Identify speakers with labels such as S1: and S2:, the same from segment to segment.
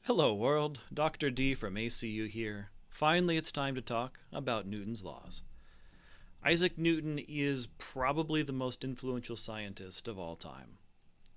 S1: Hello world, Dr. D from ACU here. Finally it's time to talk about Newton's laws. Isaac Newton is probably the most influential scientist of all time.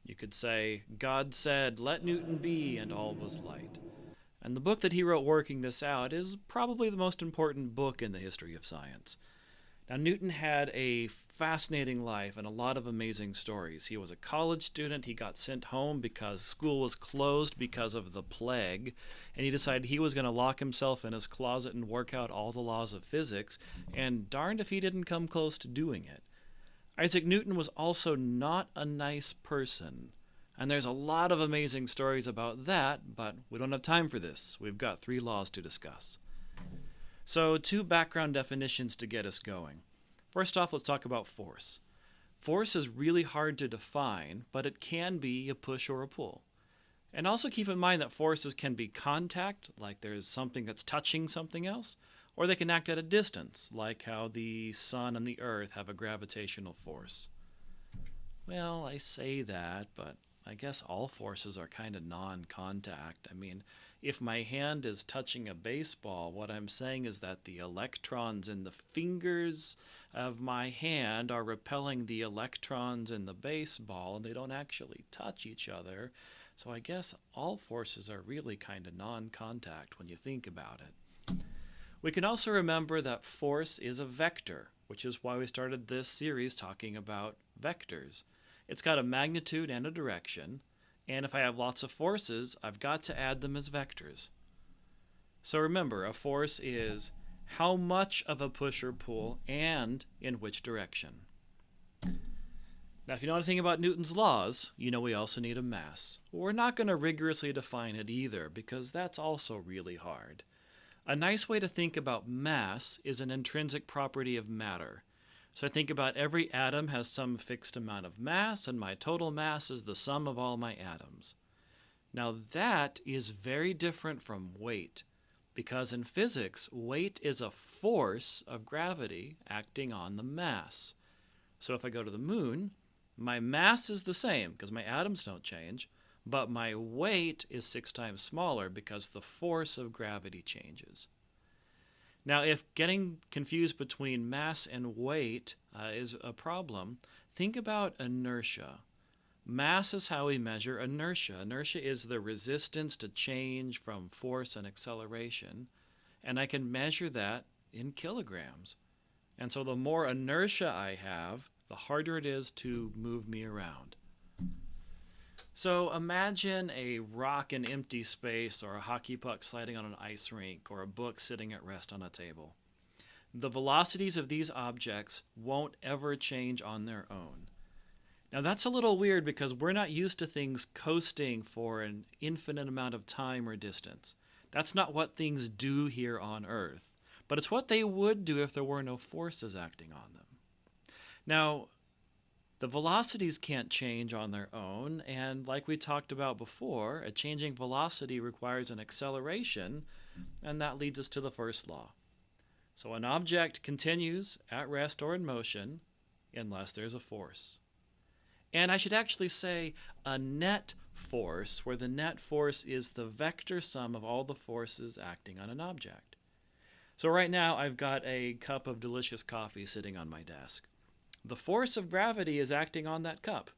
S1: You could say, God said, let Newton be, and all was light. And the book that he wrote working this out is probably the most important book in the history of science. Now, Newton had a fascinating life and a lot of amazing stories. He was a college student. He got sent home because school was closed because of the plague, and he decided he was going to lock himself in his closet and work out all the laws of physics, and darned if he didn't come close to doing it. Isaac Newton was also not a nice person, and there's a lot of amazing stories about that, but we don't have time for this. We've got 3 laws to discuss. So, 2 background definitions to get us going. First off, let's talk about force. Force is really hard to define, but it can be a push or a pull. And also keep in mind that forces can be contact, like there's something that's touching something else, or they can act at a distance, like how the sun and the earth have a gravitational force. Well, I say that, but I guess all forces are kind of non-contact. I mean, if my hand is touching a baseball, what I'm saying is that the electrons in the fingers of my hand are repelling the electrons in the baseball, and they don't actually touch each other. So I guess all forces are really kind of non-contact when you think about it. We can also remember that force is a vector, which is why we started this series talking about vectors. It's got a magnitude and a direction, and if I have lots of forces, I've got to add them as vectors. So remember, a force is how much of a push or pull and in which direction. Now, if you know anything about Newton's laws, you know we also need a mass. We're not going to rigorously define it either, because that's also really hard. A nice way to think about mass is an intrinsic property of matter. So I think about every atom has some fixed amount of mass, and my total mass is the sum of all my atoms. Now that is very different from weight, because in physics, weight is a force of gravity acting on the mass. So if I go to the moon, my mass is the same, because my atoms don't change, but my weight is 6 times smaller because the force of gravity changes. Now, if getting confused between mass and weight is a problem, think about inertia. Mass is how we measure inertia. Inertia is the resistance to change from force and acceleration, and I can measure that in kilograms. And so the more inertia I have, the harder it is to move me around. So imagine a rock in empty space, or a hockey puck sliding on an ice rink, or a book sitting at rest on a table. The velocities of these objects won't ever change on their own. Now that's a little weird because we're not used to things coasting for an infinite amount of time or distance. That's not what things do here on Earth, but it's what they would do if there were no forces acting on them. Now, the velocities can't change on their own, and like we talked about before, a changing velocity requires an acceleration, and that leads us to the first law. So an object continues at rest or in motion unless there's a force. And I should actually say a net force, where the net force is the vector sum of all the forces acting on an object. So right now I've got a cup of delicious coffee sitting on my desk. The force of gravity is acting on that cup,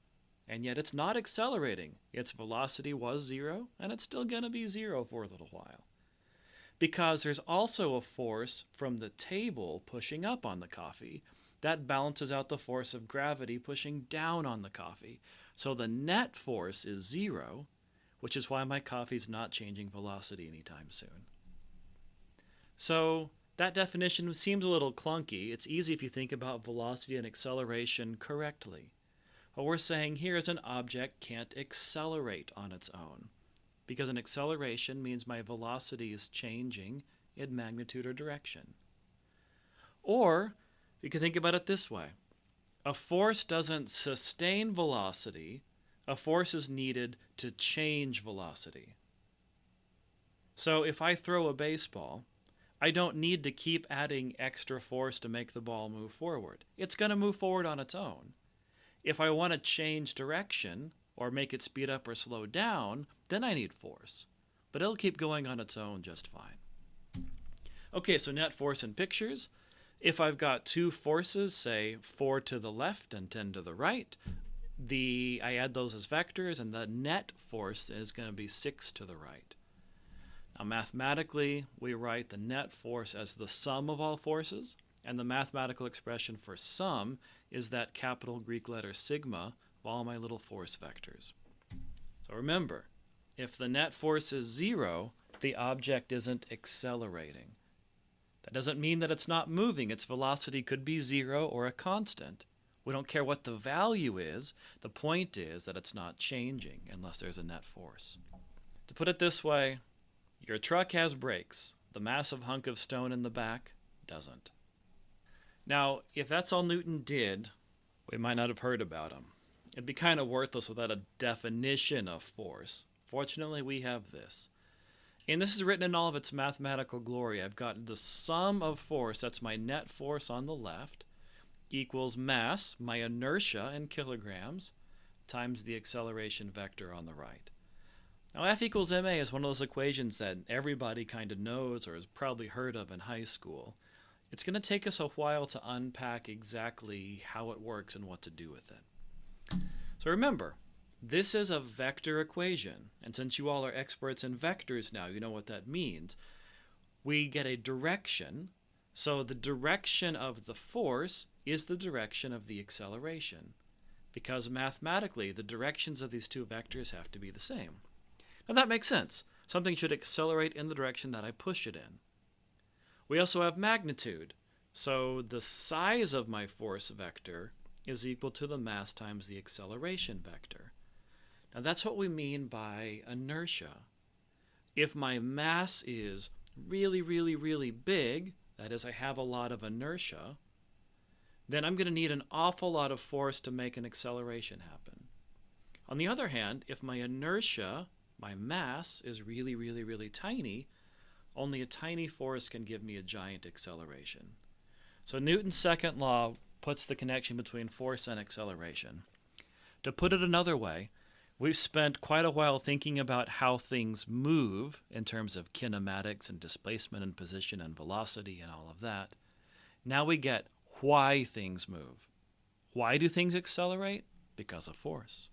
S1: and yet it's not accelerating. Its velocity was 0, and it's still going to be 0 for a little while. Because there's also a force from the table pushing up on the coffee that balances out the force of gravity pushing down on the coffee. So the net force is 0, which is why my coffee's not changing velocity anytime soon. So that definition seems a little clunky. It's easy if you think about velocity and acceleration correctly. What we're saying here is an object can't accelerate on its own, because an acceleration means my velocity is changing in magnitude or direction. Or you can think about it this way. A force doesn't sustain velocity. A force is needed to change velocity. So if I throw a baseball, I don't need to keep adding extra force to make the ball move forward. It's going to move forward on its own. If I want to change direction, or make it speed up or slow down, then I need force. but it'll keep going on its own just fine. Okay, so net force in pictures. If I've got two forces, say 4 to the left and 10 to the right, I add those as vectors, and the net force is going to be 6 to the right. Now, mathematically, we write the net force as the sum of all forces, and the mathematical expression for sum is that capital Greek letter sigma of all my little force vectors. So remember, if the net force is 0, the object isn't accelerating. That doesn't mean that it's not moving. Its velocity could be 0 or a constant. We don't care what the value is. The point is that it's not changing unless there's a net force. To put it this way, your truck has brakes. The massive hunk of stone in the back doesn't. Now, if that's all Newton did, we might not have heard about him. It'd be kind of worthless without a definition of force. Fortunately, we have this. And this is written in all of its mathematical glory. I've got the sum of force, that's my net force on the left, equals mass, my inertia in kilograms, times the acceleration vector on the right. Now, F equals ma is one of those equations that everybody kind of knows or has probably heard of in high school. It's going to take us a while to unpack exactly how it works and what to do with it. So remember, this is a vector equation, and since you all are experts in vectors now, you know what that means. We get a direction, so the direction of the force is the direction of the acceleration, because mathematically the directions of these two vectors have to be the same. Now that makes sense. Something should accelerate in the direction that I push it in. We also have magnitude, so the size of my force vector is equal to the mass times the acceleration vector. Now that's what we mean by inertia. If my mass is really, really, really big, that is, I have a lot of inertia, then I'm going to need an awful lot of force to make an acceleration happen. On the other hand, if my inertia, my mass, is really, really, really tiny, only a tiny force can give me a giant acceleration. So Newton's second law puts the connection between force and acceleration. To put it another way, we've spent quite a while thinking about how things move in terms of kinematics and displacement and position and velocity and all of that. Now we get why things move. Why do things accelerate? Because of force.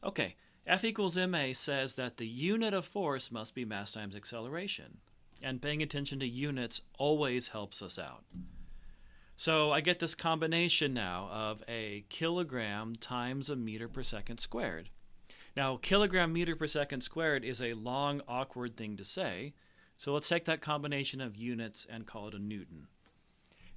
S1: Okay, F equals ma says that the unit of force must be mass times acceleration. And paying attention to units always helps us out. So I get this combination now of a kilogram times a meter per second squared. Now, kilogram meter per second squared is a long, awkward thing to say, so let's take that combination of units and call it a Newton.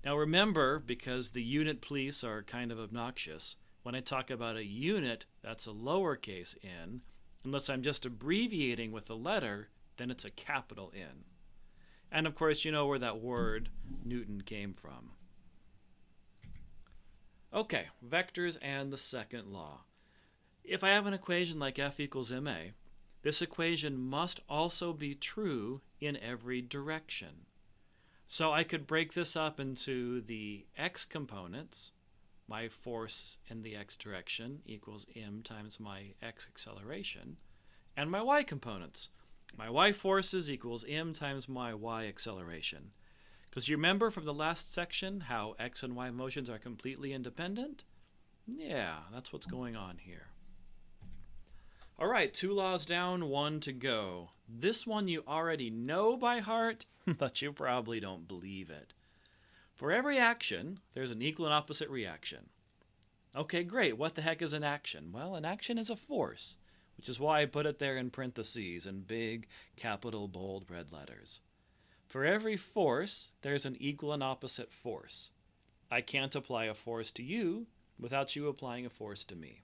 S1: Now remember, because the unit police are kind of obnoxious, when I talk about a unit, that's a lowercase n. Unless I'm just abbreviating with a letter, then it's a capital N. And of course, you know where that word Newton came from. Okay, vectors and the second law. If I have an equation like F equals ma, this equation must also be true in every direction. So I could break this up into the x components. My force in the x direction equals m times my x acceleration, and my y components. My y forces equals m times my y acceleration. Because you remember from the last section how x and y motions are completely independent? Yeah, that's what's going on here. All right, 2 laws down, 1 to go. This one you already know by heart, but you probably don't believe it. For every action, there's an equal and opposite reaction. Okay, great. What the heck is an action? Well, an action is a force, which is why I put it there in parentheses in big, capital, bold, red letters. For every force, there's an equal and opposite force. I can't apply a force to you without you applying a force to me.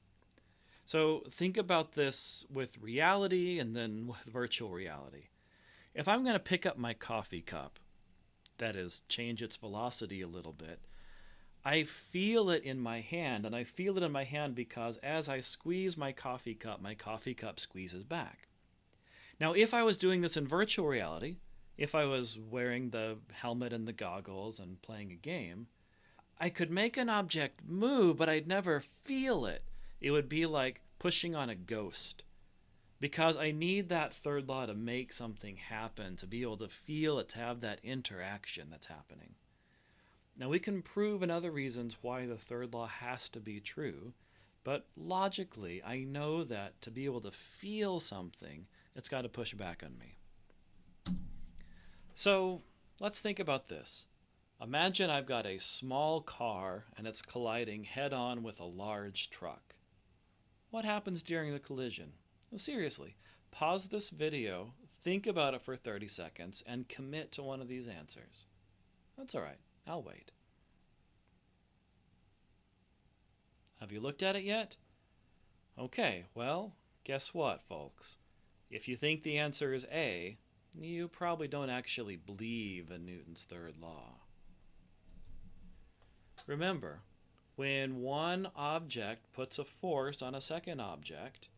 S1: So think about this with reality and then with virtual reality. If I'm going to pick up my coffee cup, that is, change its velocity a little bit, I feel it in my hand, and I feel it in my hand because as I squeeze my coffee cup squeezes back. Now, if I was doing this in virtual reality, if I was wearing the helmet and the goggles and playing a game, I could make an object move, but I'd never feel it. It would be like pushing on a ghost. because I need that third law to make something happen, to be able to feel it, to have that interaction that's happening. Now, we can prove in other reasons why the third law has to be true, but logically, I know that to be able to feel something, it's got to push back on me. So, let's think about this. Imagine I've got a small car and it's colliding head on with a large truck. What happens during the collision? Well, seriously, pause this video, think about it for 30 seconds, and commit to one of these answers. That's all right. I'll wait. Have you looked at it yet? Okay, well, guess what, folks? If you think the answer is A, you probably don't actually believe in Newton's third law. Remember, when one object puts a force on a second object,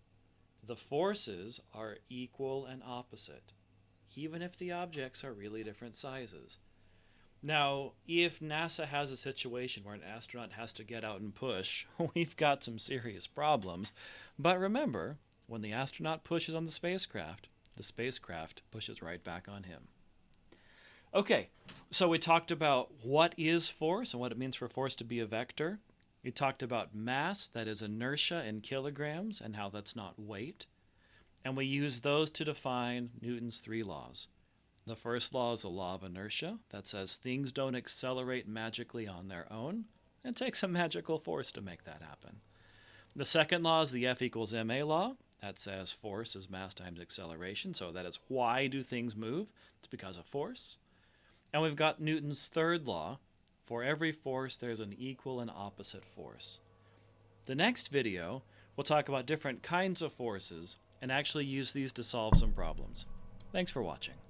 S1: the forces are equal and opposite, even if the objects are really different sizes. Now, if NASA has a situation where an astronaut has to get out and push, we've got some serious problems. But remember, when the astronaut pushes on the spacecraft pushes right back on him. Okay, so we talked about what is force and what it means for force to be a vector. We talked about mass, that is inertia in kilograms, and how that's not weight. And we use those to define Newton's three laws. The first law is the law of inertia that says things don't accelerate magically on their own. It takes a magical force to make that happen. The second law is the F equals ma law. That says force is mass times acceleration. So that is why do things move? It's because of force. And we've got Newton's third law. For every force, there's an equal and opposite force. The next video, we'll talk about different kinds of forces and actually use these to solve some problems. Thanks for watching.